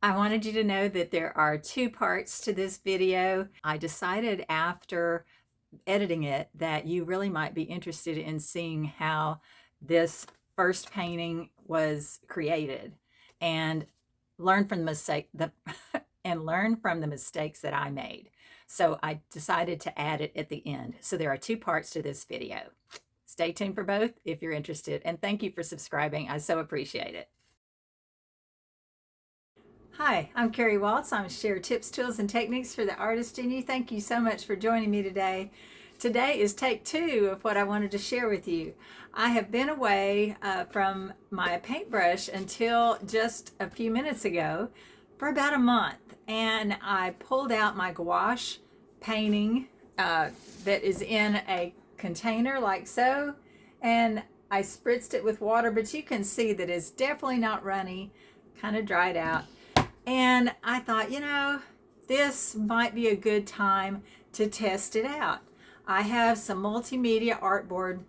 I wanted you to know that there are two parts to this video. I decided after editing it that you really might be interested in seeing how this first painting was created and learn from the mistakes that I made. So I decided to add it at the end. So there are two parts to this video. Stay tuned for both if you're interested, and thank you for subscribing. I so appreciate it. Hi, I'm Carrie Waltz. I'm share tips, tools, and techniques for the artist in you. Thank you so much for joining me today. Today is take two of what I wanted to share with you. I have been away from my paintbrush until just a few minutes ago for about a month, and I pulled out my gouache painting that is in a container like so, and I spritzed it with water, but you can see that it's definitely not runny, kind of dried out. And I thought, this might be a good time to test it out. I have some multimedia artboard,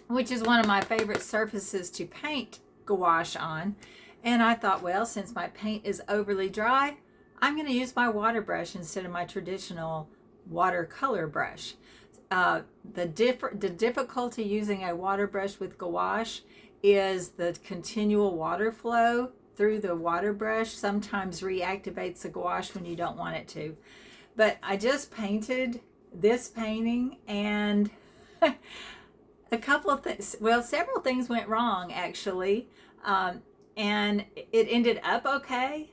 which is one of my favorite surfaces to paint gouache on. And I thought, well, since my paint is overly dry, I'm going to use my water brush instead of my traditional watercolor brush. The difficulty using a water brush with gouache is the continual water flow through the water brush sometimes reactivates the gouache when you don't want it to. But I just painted this painting, and a couple of things, well, several things went wrong actually, and it ended up okay.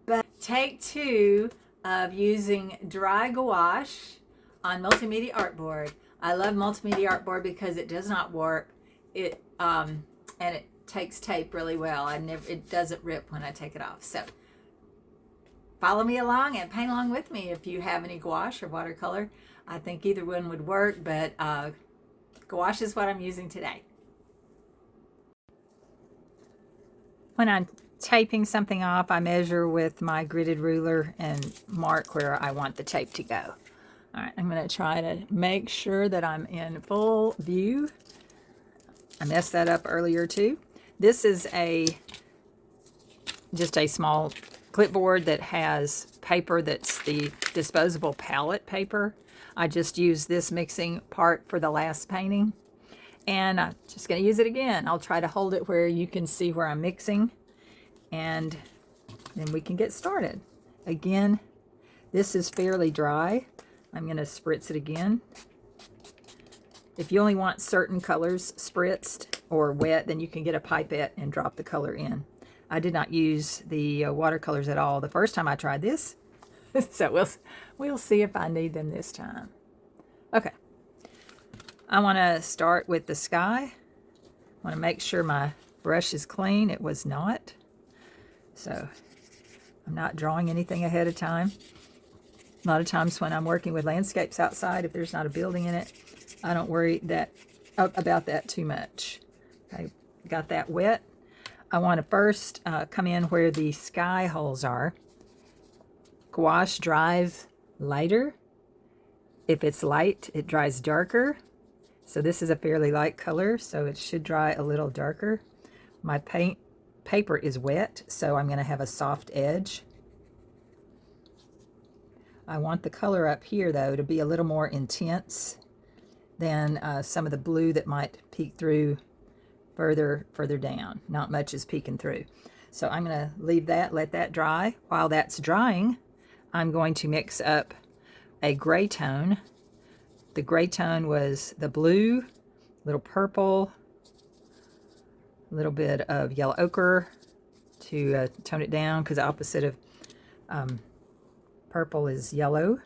But take two of using dry gouache on multimedia artboard. I love multimedia artboard because it does not warp. And it takes tape really well. It doesn't rip when I take it off. So follow me along and paint along with me if you have any gouache or watercolor. I think either one would work, but gouache is what I'm using today. When I'm taping something off, I measure with my gridded ruler and mark where I want the tape to go. All right, I'm going to try to make sure that I'm in full view. I messed that up earlier too. This is just a small clipboard that has paper that's the disposable palette paper. I just used this mixing part for the last painting, and I'm just going to use it again. I'll try to hold it where you can see where I'm mixing, and then we can get started. Again, this is fairly dry. I'm going to spritz it again. If you only want certain colors spritzed or wet, then you can get a pipette and drop the color in. I did not use the watercolors at all the first time I tried this. So we'll see if I need them this time. Okay. I want to start with the sky. I want to make sure my brush is clean. It was not. So I'm not drawing anything ahead of time. A lot of times when I'm working with landscapes outside, if there's not a building in it, I don't worry about that too much. I got that wet. I want to first come in where the sky holes are. Gouache dries lighter. If it's light, it dries darker. So this is a fairly light color, so it should dry a little darker. My paper is wet, so I'm going to have a soft edge. I want the color up here, though, to be a little more intense than some of the blue that might peek through further down. Not much is peeking through. So I'm going to leave that, let that dry. While that's drying, I'm going to mix up a gray tone. The gray tone was the blue, a little purple, a little bit of yellow ochre to tone it down, because the opposite of purple is yellow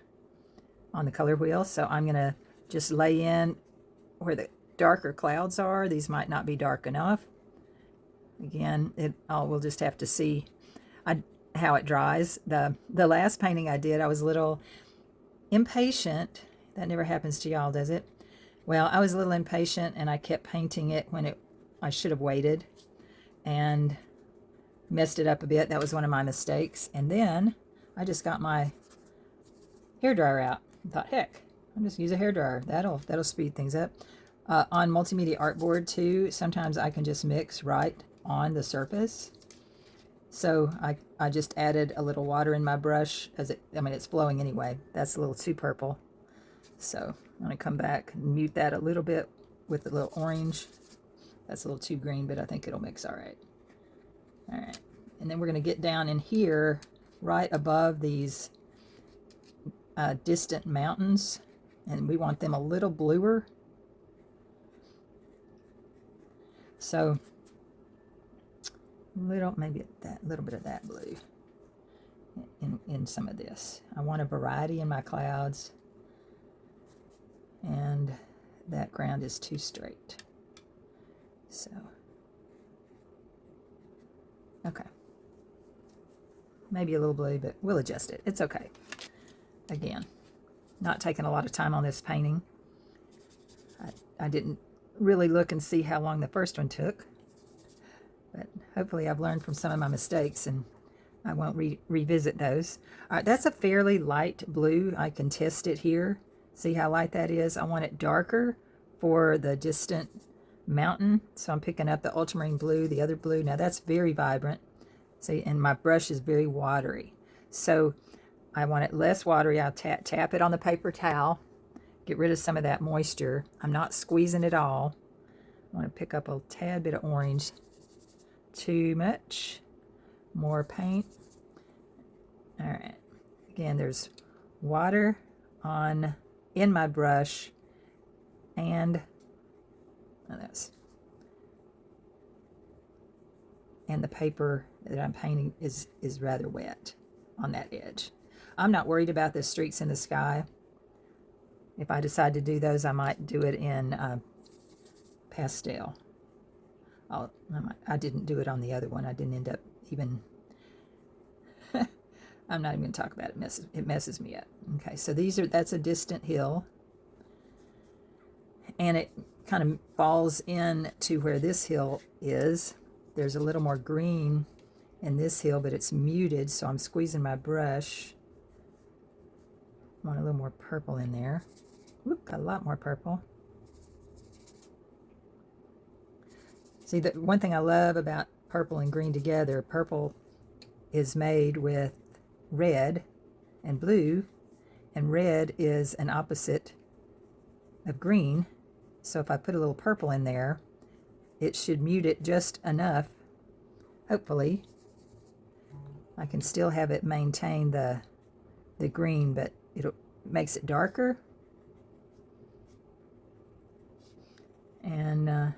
on the color wheel. So I'm going to just lay in where the darker clouds are. These might not be dark enough. Again, we'll just have to see how it dries. The last painting I did, I was a little impatient. That never happens to y'all, does it? Well, I was a little impatient, and I kept painting it when I should have waited, and messed it up a bit. That was one of my mistakes. And then I just got my hairdryer out and thought, heck, I'll just use a hairdryer. That'll speed things up. On multimedia artboard too, sometimes I can just mix right on the surface. So I just added a little water in my brush as I mean, it's flowing anyway. That's a little too purple. So I'm going to come back and mute that a little bit with a little orange. That's a little too green, but I think it'll mix all right. All right. And then we're going to get down in here right above these distant mountains. And we want them a little bluer. So maybe that little bit of that blue in some of this. I want a variety in my clouds. And that ground is too straight. So, okay. Maybe a little blue, but we'll adjust it. It's okay. Again, not taking a lot of time on this painting. I didn't really look and see how long the first one took. But hopefully I've learned from some of my mistakes and I won't revisit those. All right, that's a fairly light blue. I can test it here. See how light that is? I want it darker for the distant mountain. So I'm picking up the ultramarine blue, the other blue. Now that's very vibrant. See, and my brush is very watery. So I want it less watery. I'll tap it on the paper towel. Get rid of some of that moisture. I'm not squeezing it all. I want to pick up a tad bit of orange. Too much. More paint. All right. Again, there's water in my brush and this. And the paper that I'm painting is rather wet on that edge. I'm not worried about the streaks in the sky. If I decide to do those, I might do it in pastel. I didn't do it on the other one. I didn't end up even... I'm not even going to talk about it. It messes me up. Okay, so that's a distant hill. And it kind of falls in to where this hill is. There's a little more green in this hill, but it's muted, so I'm squeezing my brush. I want a little more purple in there. Whoop, got a lot more purple. See, the one thing I love about purple and green together, purple is made with red and blue, and red is an opposite of green. So if I put a little purple in there, it should mute it just enough, hopefully. I can still have it maintain the green, but it makes it darker. And a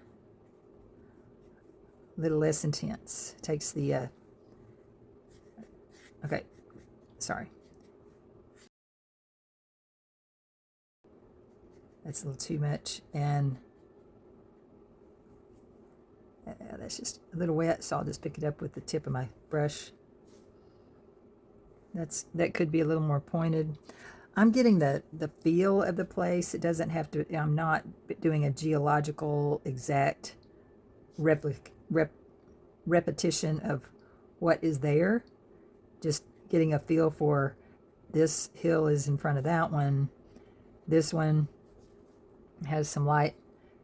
little less intense. Takes the, okay, sorry. That's a little too much, and that's just a little wet, so I'll just pick it up with the tip of my brush. That could be a little more pointed. I'm getting the feel of the place. It doesn't have to, I'm not doing a geological exact repetition of what is there. Just getting a feel for this hill is in front of that one. This one has some light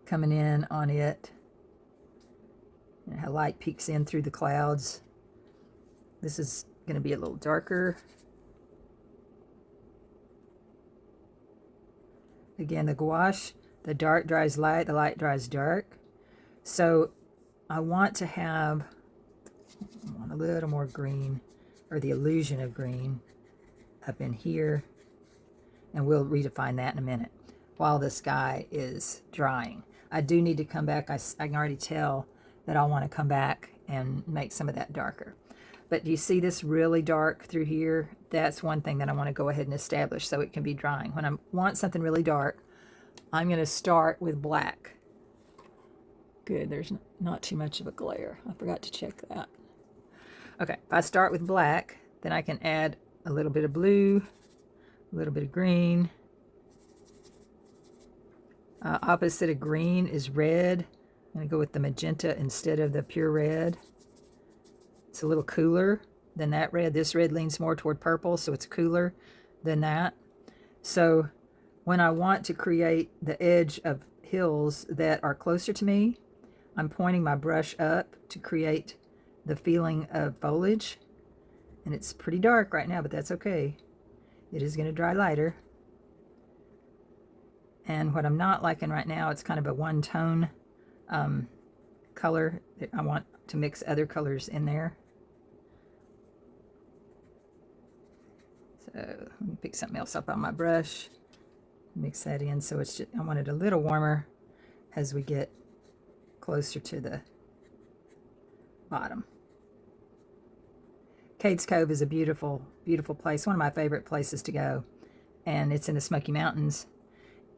coming in on it. And how light peeks in through the clouds. This is going to be a little darker. Again, the gouache, the dark dries light, the light dries dark. So I want to have a little more green, or the illusion of green, up in here. And we'll redefine that in a minute while the sky is drying. I do need to come back. I can already tell that I'll want to come back and make some of that darker. But do you see this really dark through here? That's one thing that I want to go ahead and establish so it can be drying. When I want something really dark, I'm going to start with black. Good, there's not too much of a glare. I forgot to check that. Okay, if I start with black, then I can add a little bit of blue, a little bit of green. Opposite of green is red. I'm going to go with the magenta instead of the pure red. It's a little cooler than that red. This red leans more toward purple, so it's cooler than that. So when I want to create the edge of hills that are closer to me, I'm pointing my brush up to create the feeling of foliage. And it's pretty dark right now, but that's okay. It is going to dry lighter. And what I'm not liking right now, it's kind of a one-tone color. I want to mix other colors in there. So let me pick something else up on my brush, mix that in. So it's just, I want it a little warmer as we get closer to the bottom. Cades Cove is a beautiful, beautiful place. One of my favorite places to go. And it's in the Smoky Mountains.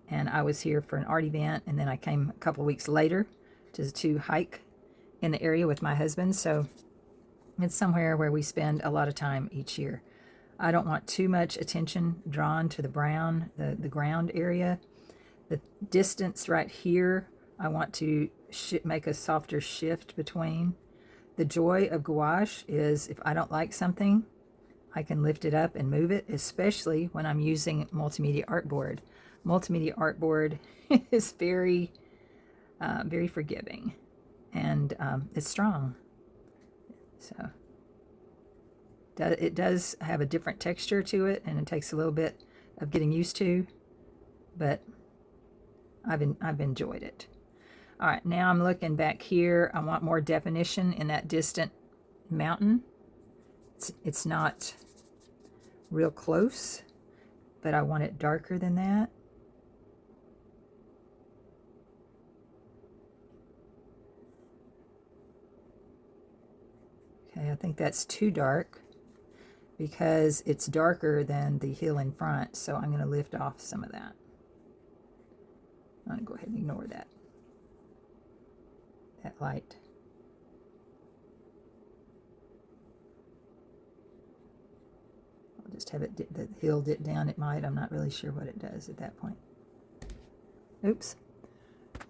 And I was here for an art event, and then I came a couple weeks later to hike in the area with my husband. So it's somewhere where we spend a lot of time each year. I don't want too much attention drawn to the brown, the ground area. The distance right here, I want to make a softer shift between. The joy of gouache is if I don't like something, I can lift it up and move it, especially when I'm using multimedia artboard. Multimedia artboard is very, very forgiving, and it's strong. So it does have a different texture to it, and it takes a little bit of getting used to, but I've enjoyed it. All right, now I'm looking back here. I want more definition in that distant mountain. It's not real close, but I want it darker than that. Okay, I think that's too dark because it's darker than the hill in front, so I'm going to lift off some of that. I'm going to go ahead and ignore that light. I'll just have it the hill dip down. It might. I'm not really sure what it does at that point. Oops.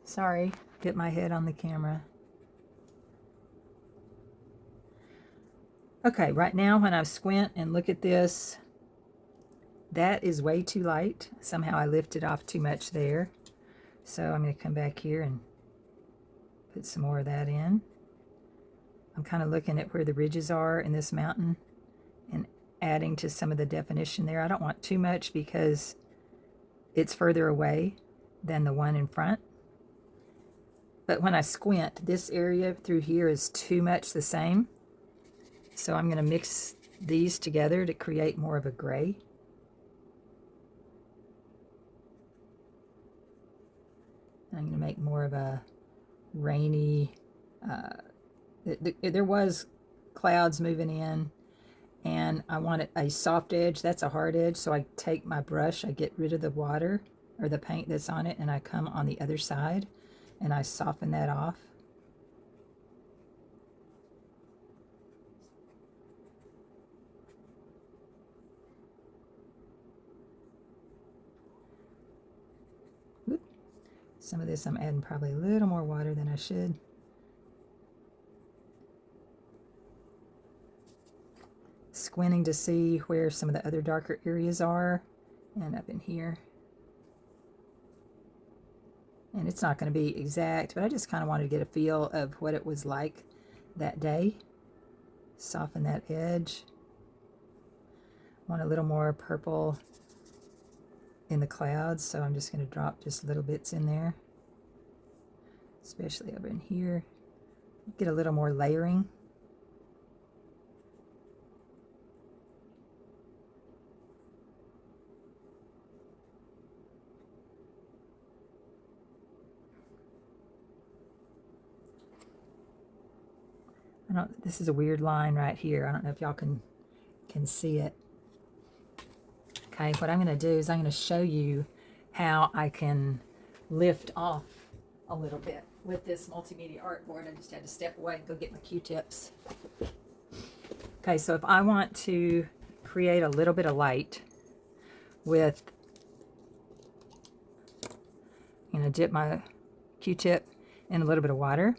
Sorry. Hit my head on the camera. Okay, right now when I squint and look at this, that is way too light. Somehow I lifted off too much there. So I'm going to come back here and put some more of that in. I'm kind of looking at where the ridges are in this mountain and adding to some of the definition there. I don't want too much because it's further away than the one in front. But when I squint, this area through here is too much the same. So I'm going to mix these together to create more of a gray. And I'm going to make more of a rainy, there was clouds moving in, and I wanted a soft edge. That's a hard edge, so I take my brush, I get rid of the water or the paint that's on it, and I come on the other side and I soften that off. Some of this I'm adding probably a little more water than I should. Squinting to see where some of the other darker areas are, and up in here. And it's not going to be exact, but I just kind of wanted to get a feel of what it was like that day. Soften that edge. Want a little more purple in the clouds, so I'm just going to drop just little bits in there, especially over in here. Get a little more layering. This is a weird line right here. I don't know if y'all can see it. Okay, what I'm going to do is I'm going to show you how I can lift off a little bit with this multimedia artboard. I just had to step away and go get my Q-tips. Okay, so if I want to create a little bit of light with, I'm going to dip my Q-tip in a little bit of water.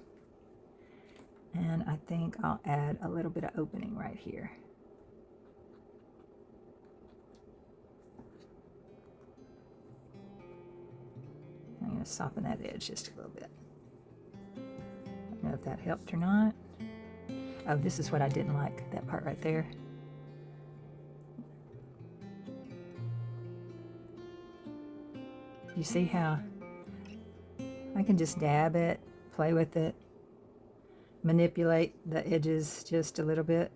And I think I'll add a little bit of opening right here. I'm going to soften that edge just a little bit. I don't know if that helped or not. Oh, this is what I didn't like, that part right there. You see how I can just dab it, play with it, manipulate the edges just a little bit.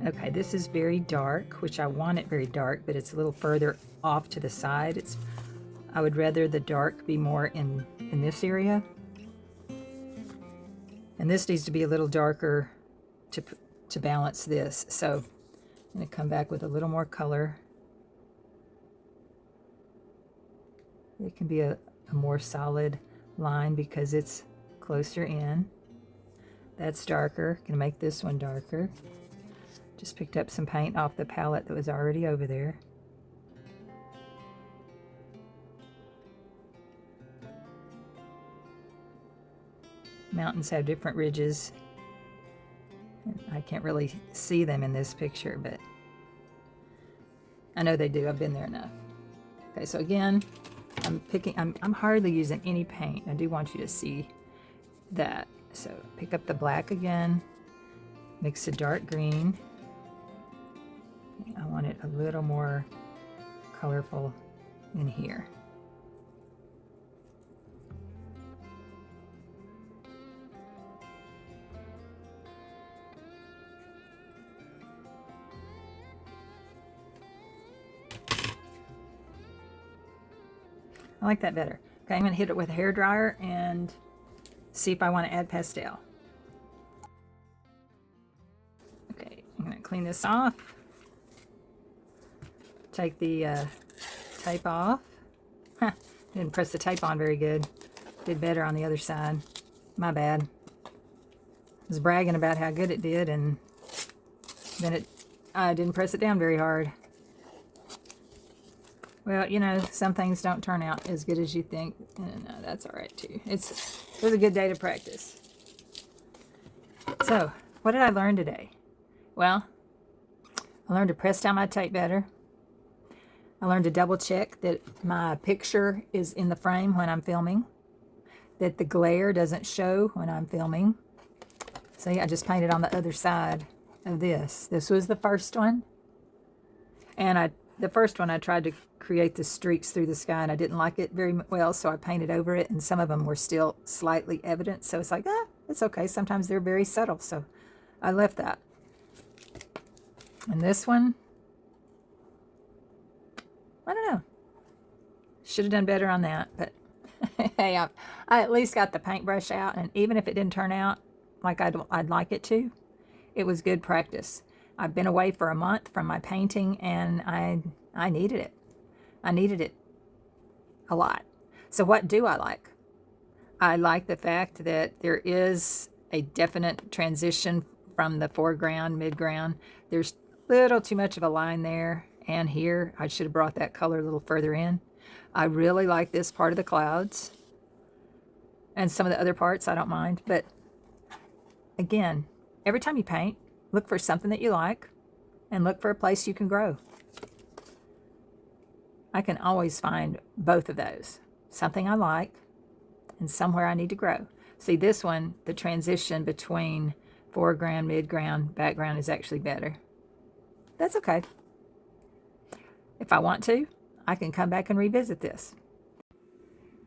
Okay, this is very dark, which I want it very dark, but it's a little further off to the side. I would rather the dark be more in this area. And this needs to be a little darker to balance this. So I'm going to come back with a little more color. It can be a more solid line because it's closer in. That's darker. Going to make this one darker. Just picked up some paint off the palette that was already over there. Mountains have different ridges. I can't really see them in this picture, but I know they do. I've been there enough. Okay, so again, I'm hardly using any paint. I do want you to see that. So pick up the black again, mix the dark green. I want it a little more colorful in here. I like that better. Okay, I'm going to hit it with a hairdryer and see if I want to add pastel. Okay, I'm going to clean this off. Take the tape off. Didn't press the tape on very good. Did better on the other side. My bad. I was bragging about how good it did, and then I didn't press it down very hard. Well, you know, some things don't turn out as good as you think. No, that's all right too. It was a good day to practice. So, what did I learn today? Well, I learned to press down my tape better. I learned to double check that my picture is in the frame when I'm filming, that the glare doesn't show when I'm filming. See, I just painted on the other side of this. This was the first one. And the first one I tried to create the streaks through the sky, and I didn't like it very well, so I painted over it, and some of them were still slightly evident. So it's like, it's okay. Sometimes they're very subtle, so I left that. And this one, I don't know. Should have done better on that, but hey, I at least got the paintbrush out, and even if it didn't turn out like I'd like it to, it was good practice. I've been away for a month from my painting, and I needed it. I needed it a lot. So what do I like? I like the fact that there is a definite transition from the foreground, midground. There's a little too much of a line there, and here I should have brought that color a little further in. I really like this part of the clouds, and some of the other parts I don't mind. But again, every time you paint, look for something that you like, and look for a place you can grow. I can always find both of those. Something I like, and somewhere I need to grow. See, this one, the transition between foreground, midground, background is actually better. That's okay. If I want to, I can come back and revisit this.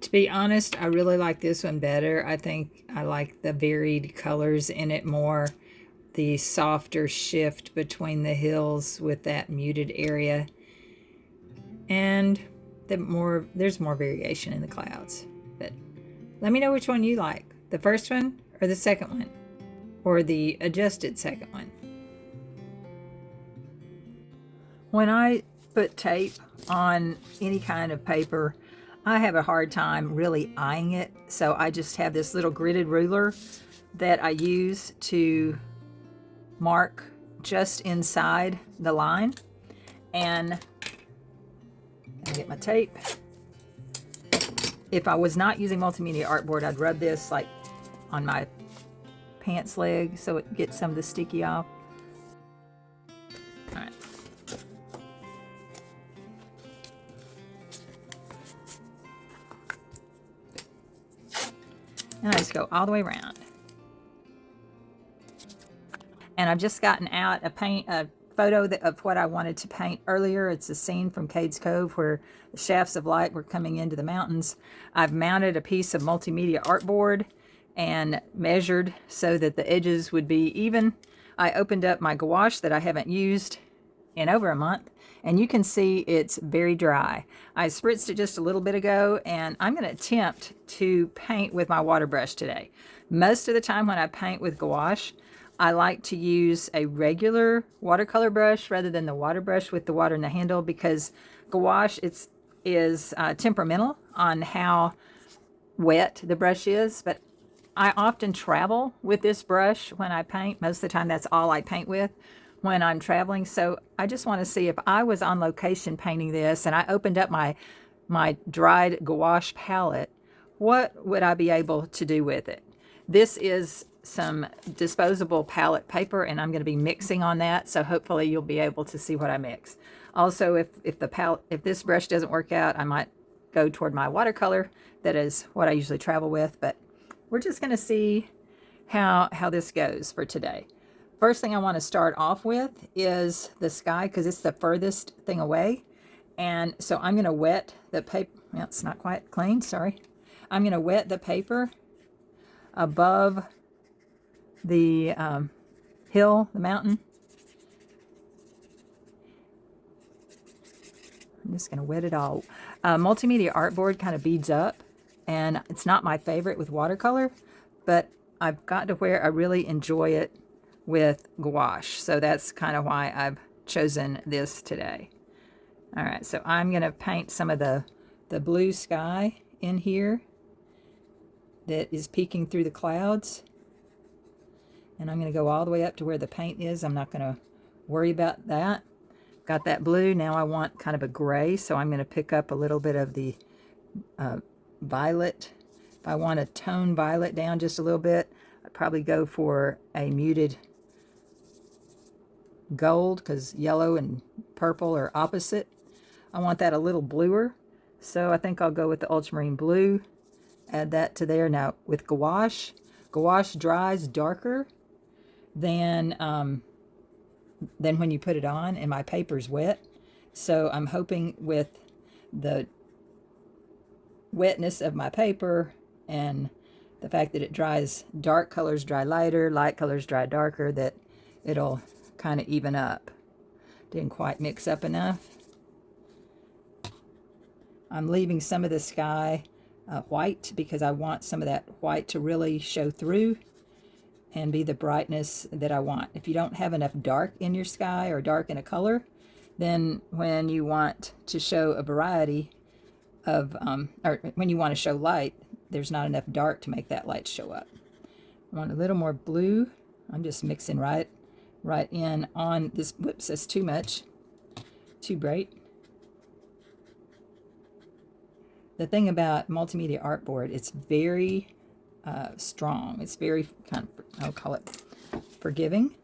To be honest, I really like this one better. I think I like the varied colors in it more. The softer shift between the hills with that muted area. And there's more variation in the clouds. But let me know which one you like. The first one or the second one? Or the adjusted second one? When I put tape on any kind of paper, I have a hard time really eyeing it. So I just have this little gridded ruler that I use to mark just inside the line. And I get my tape. If I was not using multimedia artboard, I'd rub this like on my pants leg so it gets some of the sticky off. All right. And I just go all the way around. And I've just gotten out a photo of what I wanted to paint earlier. It's a scene from Cades Cove where the shafts of light were coming into the mountains. I've mounted a piece of multimedia artboard and measured so that the edges would be even. I opened up my gouache that I haven't used in over a month, and you can see it's very dry. I spritzed it just a little bit ago, and I'm going to attempt to paint with my water brush today. Most of the time when I paint with gouache, I like to use a regular watercolor brush rather than the water brush with the water in the handle, because gouache is temperamental on how wet the brush is. But I often travel with this brush when I paint. Most of the time that's all I paint with when I'm traveling. So I just want to see if I was on location painting this and I opened up my dried gouache palette, what would I be able to do with it? This is some disposable palette paper, and I'm going to be mixing on that, so hopefully you'll be able to see what I mix. Also, if this brush doesn't work out, I might go toward my watercolor. That is what I usually travel with, but we're just going to see how this goes for today. First thing I want to start off with is the sky, because it's the furthest thing away. And so I'm going to wet the paper. Well, it's not quite clean, sorry. I'm going to wet the paper above the hill, the mountain. I'm just going to wet it all. Multimedia artboard kind of beads up, and it's not my favorite with watercolor, but I've got to where I really enjoy it with gouache. So that's kind of why I've chosen this today. All right, so I'm going to paint some of the blue sky in here that is peeking through the clouds. And I'm going to go all the way up to where the paint is. I'm not going to worry about that. Got that blue. Now I want kind of a gray, so I'm going to pick up a little bit of the violet. If I want to tone violet down just a little bit, I'd probably go for a muted gold, because yellow and purple are opposite. I want that a little bluer, so I think I'll go with the ultramarine blue. Add that to there. Now with gouache dries darker than when you put it on, and my paper's wet. So I'm hoping with the wetness of my paper and the fact that it dries, dark colors dry lighter, light colors dry darker, that it'll kind of even up. Didn't quite mix up enough. I'm leaving some of the sky white, because I want some of that white to really show through and be the brightness that I want. If you don't have enough dark in your sky or dark in a color, then when you want to show a variety of, or when you want to show light, there's not enough dark to make that light show up. I want a little more blue. I'm just mixing right in on this. Whoops, that's too much, too bright. The thing about multimedia artboard, it's very strong. It's very kind of, I'll call it forgiving.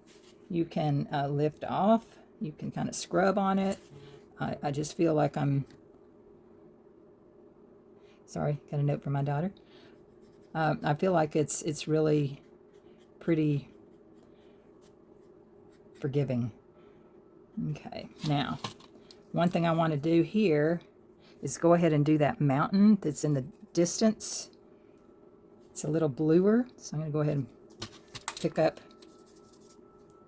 You can lift off. You can kind of scrub on it. I just feel like I'm, sorry, got a note from my daughter. I feel like it's really pretty forgiving. Okay, now, one thing I want to do here is go ahead and do that mountain that's in the distance. It's a little bluer, so I'm going to go ahead and pick up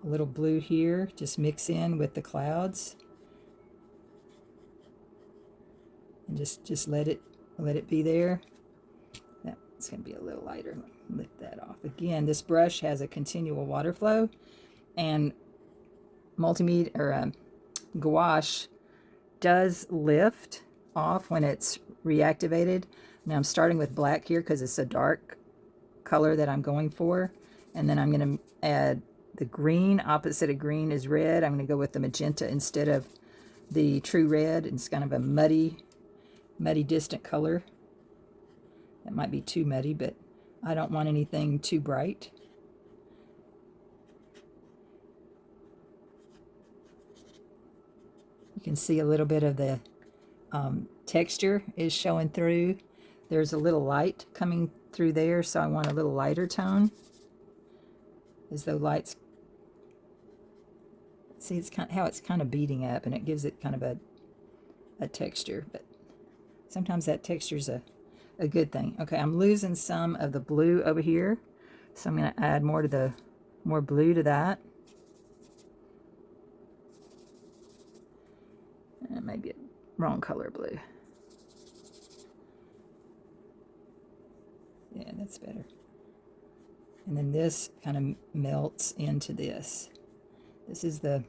a little blue here, just mix in with the clouds, and just let it be there. That's going to be a little lighter. Lift that off. Again, this brush has a continual water flow, and multimedia or gouache does lift off when it's reactivated. Now I'm starting with black here because it's a dark color that I'm going for, and then I'm going to add the green. Opposite of green is red. I'm going to go with the magenta instead of the true red. It's kind of a muddy distant color. That might be too muddy, but I don't want anything too bright. You can see a little bit of the texture is showing through. There's a little light coming through there, so I want a little lighter tone, as though lights, see, it's kind of how it's kind of beating up, and it gives it kind of a texture, but sometimes that texture is a good thing. Okay, I'm losing some of the blue over here, so I'm going to add more blue to that. And maybe a wrong color blue. Yeah, that's better. And then this kind of melts into this. This is the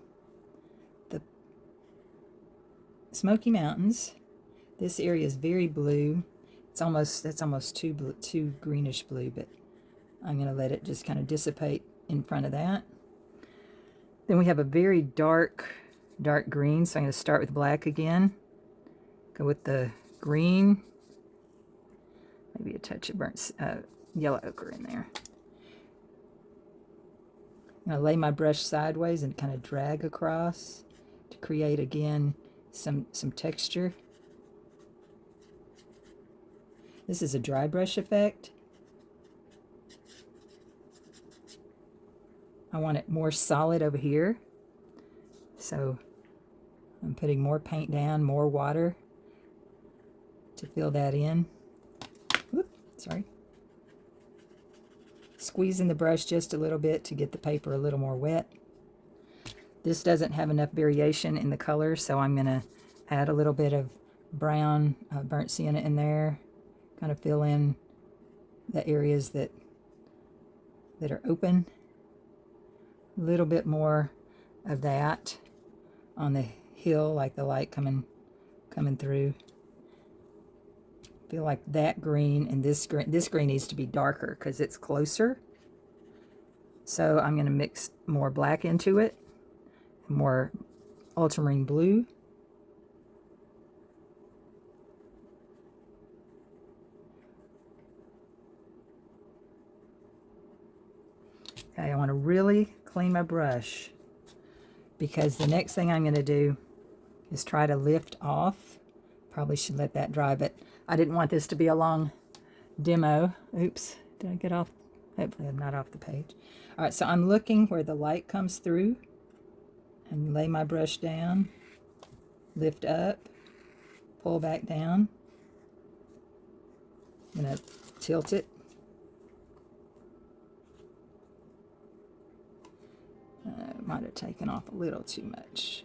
Smoky Mountains. This area is very blue. That's almost too greenish blue, but I'm going to let it just kind of dissipate in front of that. Then we have a very dark green, so I'm going to start with black again. Go with the green. Maybe a touch of burnt yellow ochre in there. I'm going to lay my brush sideways and kind of drag across to create again some texture. This is a dry brush effect. I want it more solid over here, so I'm putting more paint down, more water to fill that in. Whoop, sorry. Squeezing the brush just a little bit to get the paper a little more wet. This doesn't have enough variation in the color, so I'm going to add a little bit of brown burnt sienna in there, kind of fill in the areas that are open. A little bit more of that on the hill, like the light coming through. Feel like that green and this green needs to be darker because it's closer. So I'm going to mix more black into it, more ultramarine blue. Okay, I want to really clean my brush, because the next thing I'm going to do is try to lift off. Probably should let that dry, but I didn't want this to be a long demo. Oops, did I get off? Hopefully I'm not off the page. All right, so I'm looking where the light comes through and lay my brush down, lift up, pull back down. I'm going to tilt it. Might have taken off a little too much.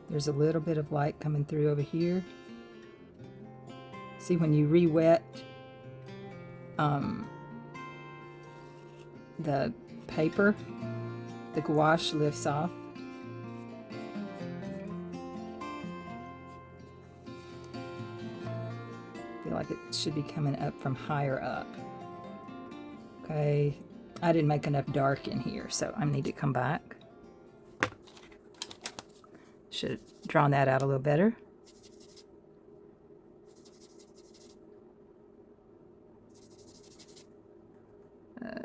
There's a little bit of light coming through over here. See, when you re-wet the paper, the gouache lifts off. I feel like it should be coming up from higher up. Okay, I didn't make enough dark in here, so I need to come back. Should have drawn that out a little better.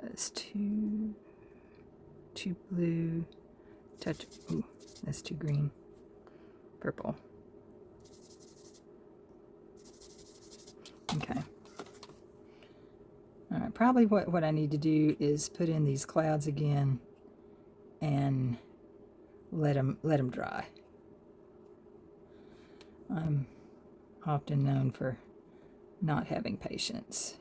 It's too blue. Touch. Ooh, that's too green. Purple. Okay. All right. Probably what I need to do is put in these clouds again and let them dry. I'm often known for not having patience.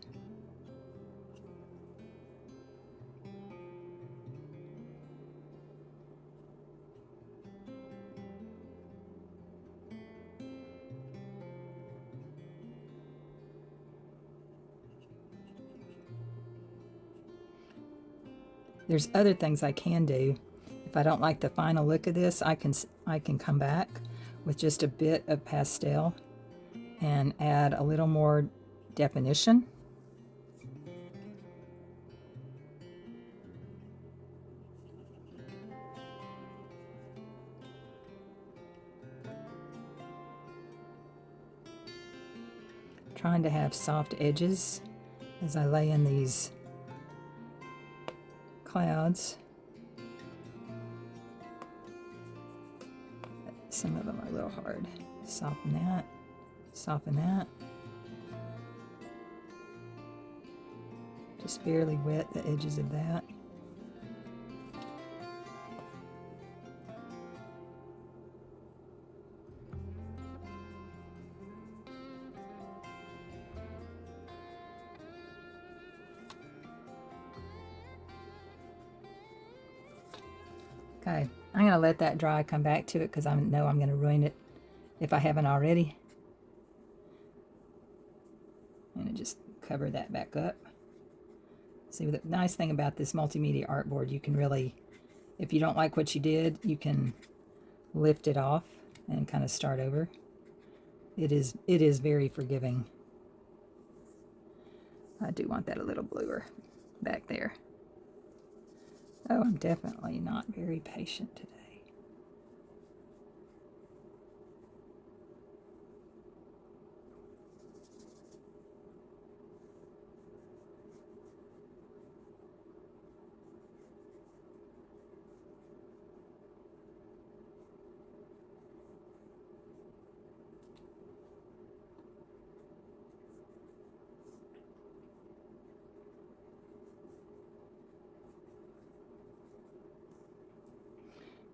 There's other things I can do. If I don't like the final look of this, I can come back with just a bit of pastel and add a little more definition. Trying to have soft edges as I lay in these clouds. Some of them are a little hard. Soften that, soften that. Just barely wet the edges of that. Okay, I'm going to let that dry, come back to it because I know I'm going to ruin it if I haven't already. I'm going to just cover that back up. See, the nice thing about this multimedia artboard, you can really, if you don't like what you did, you can lift it off and kind of start over. It is very forgiving. I do want that a little bluer back there. Oh, I'm definitely not very patient today.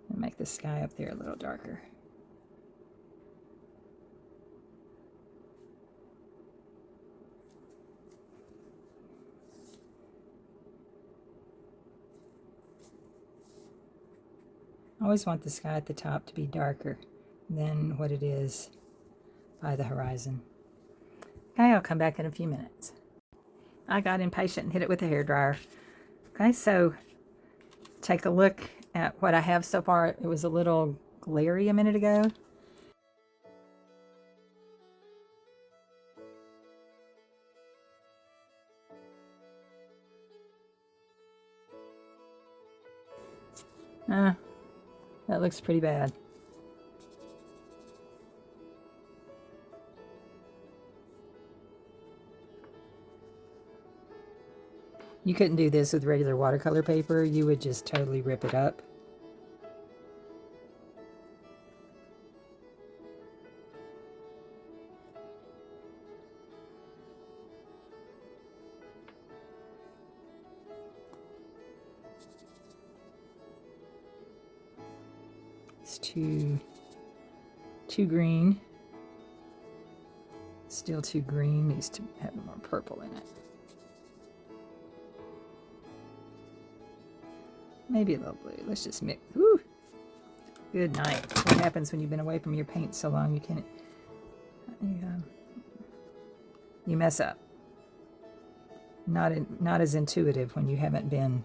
And make the sky up there a little darker. I always want the sky at the top to be darker than what it is by the horizon. Okay, I'll come back in a few minutes. I got impatient and hit it with a hairdryer. Okay, so take a look at what I have so far. It was a little glary a minute ago. That looks pretty bad. You couldn't do this with regular watercolor paper. You would just totally rip it up. It's too green. Still too green. Needs to have more purple in it. Maybe a little blue. Let's just mix. Woo! Good night. What happens when you've been away from your paint so long? You can't. You mess up. Not as intuitive when you haven't been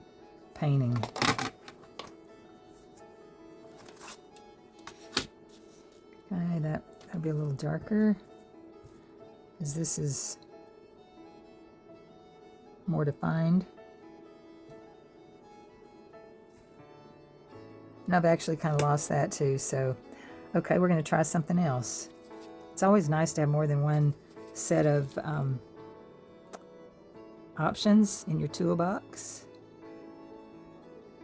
painting. Okay, that'll be a little darker, because this is more defined. And I've actually kind of lost that too, so okay, we're going to try something else. It's always nice to have more than one set of options in your toolbox.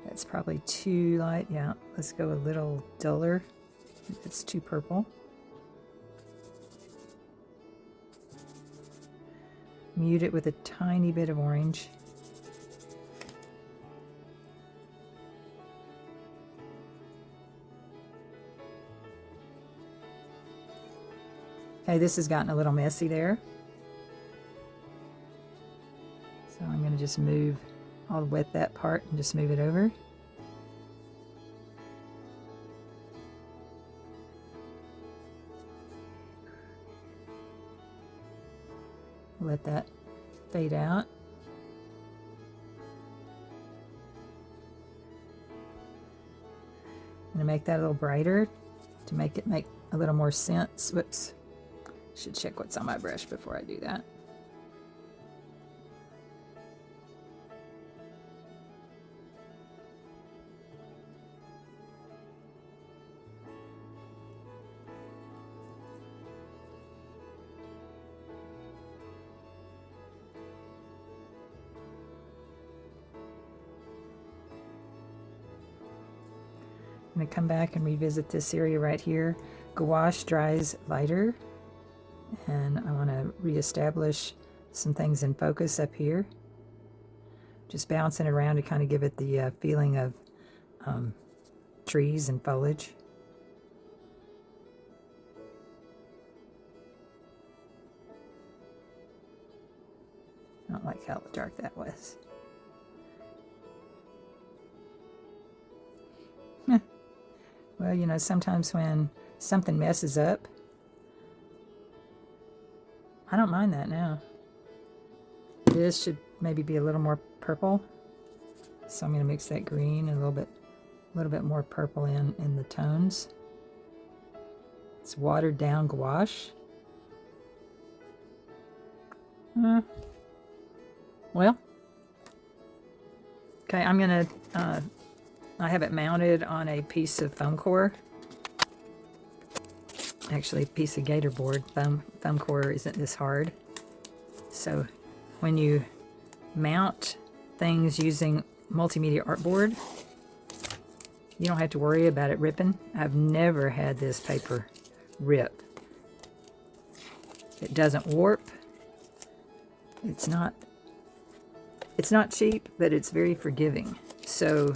That's probably too light. Yeah, let's go a little duller. It's too purple. Mute it with a tiny bit of orange. Okay, this has gotten a little messy there. So I'm going to just move, I'll wet that part and just move it over. Let that fade out. I'm going to make that a little brighter to make it make a little more sense. Whoops. Should check what's on my brush before I do that. I'm going to come back and revisit this area right here. Gouache dries lighter, and I want to reestablish some things in focus up here. Just bouncing it around to kind of give it the feeling of trees and foliage. I don't like how dark that was. Well, you know, sometimes when something messes up, I don't mind that now. This should maybe be a little more purple. So I'm going to mix that green and a little bit more purple in the tones. It's watered down gouache. Well, okay, I'm going to, I have it mounted on a piece of foam core. Actually, a piece of gator board. Foam core isn't this hard. So when you mount things using multimedia artboard, you don't have to worry about it ripping. I've never had this paper rip. It doesn't warp. It's not cheap, but it's very forgiving. So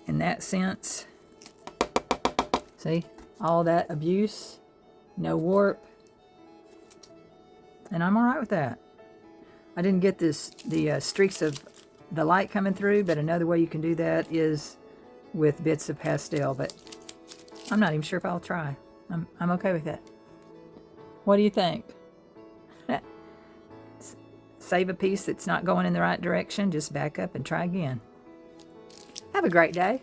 in that sense, see, all that abuse, no warp, and I'm all right with that. I didn't get the streaks of the light coming through, but another way you can do that is with bits of pastel, but I'm not even sure if I'll try. I'm okay with that. What do you think? Save a piece that's not going in the right direction, just back up and try again. Have a great day.